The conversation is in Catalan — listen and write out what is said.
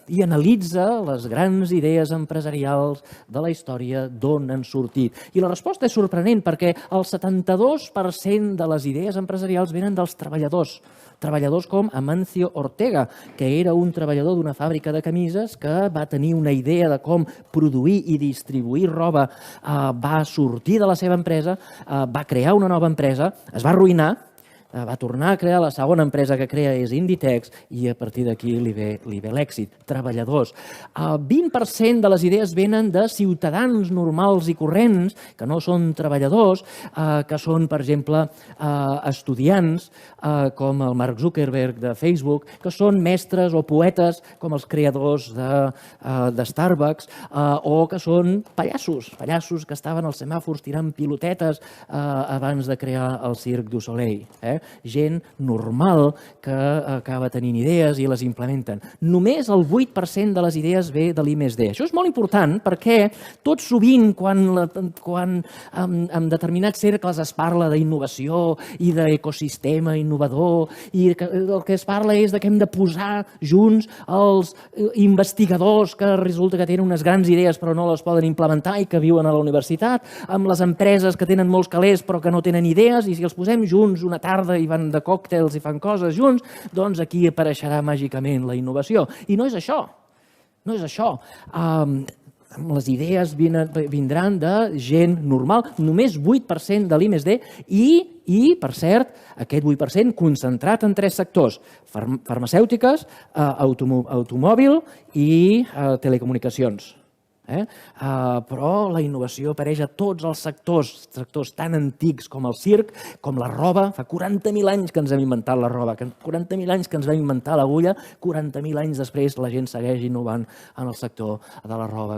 i analitza les grans idees empresarials de la història d'on han sortit. I la resposta és sorprenent perquè el 72% de les idees empresarials venen dels treballadors. Treballadors com Amancio Ortega, que era un treballador d'una fàbrica de camises que va tenir una idea de com produir i distribuir roba, va sortir de la seva empresa, va crear una nova empresa, es va arruïnar, va tornar a crear la segona empresa que crea és Inditex i a partir d'aquí li ve l'èxit. Treballadors. El 20% de les idees venen de ciutadans normals i corrents que no són treballadors, que són, per exemple, estudiants com el Mark Zuckerberg de Facebook, que són mestres o poetes com els creadors de Starbucks o que són pallassos que estaven als semàfors tirant pilotetes abans de crear el Cirque du Soleil. Gent normal que acaba tenint idees i les implementen. Només el 8% de les idees ve de l'I+D. Això és molt important perquè tot sovint quan en determinats cercles es parla d'innovació i d'ecosistema innovador i el que es parla és que hem de posar junts els investigadors que resulta que tenen unes grans idees però no les poden implementar i que viuen a la universitat, amb les empreses que tenen molts calés però que no tenen idees i si els posem junts una tarda i van de còctels i fan coses junts, doncs aquí apareixerà màgicament la innovació. I no és això. No és això. Les idees vindran de gent normal, només 8% de l'I+D i, per cert, aquest 8% concentrat en 3 sectors, farmacèutiques, automòbil i telecomunicacions. Però la innovació apareix a tots els sectors tan antics com el circ, com la roba. Fa 40.000 anys que ens hem inventat la roba, 40.000 anys que ens vam inventar l'agulla, 40.000 anys després la gent segueix innovant en el sector de la roba.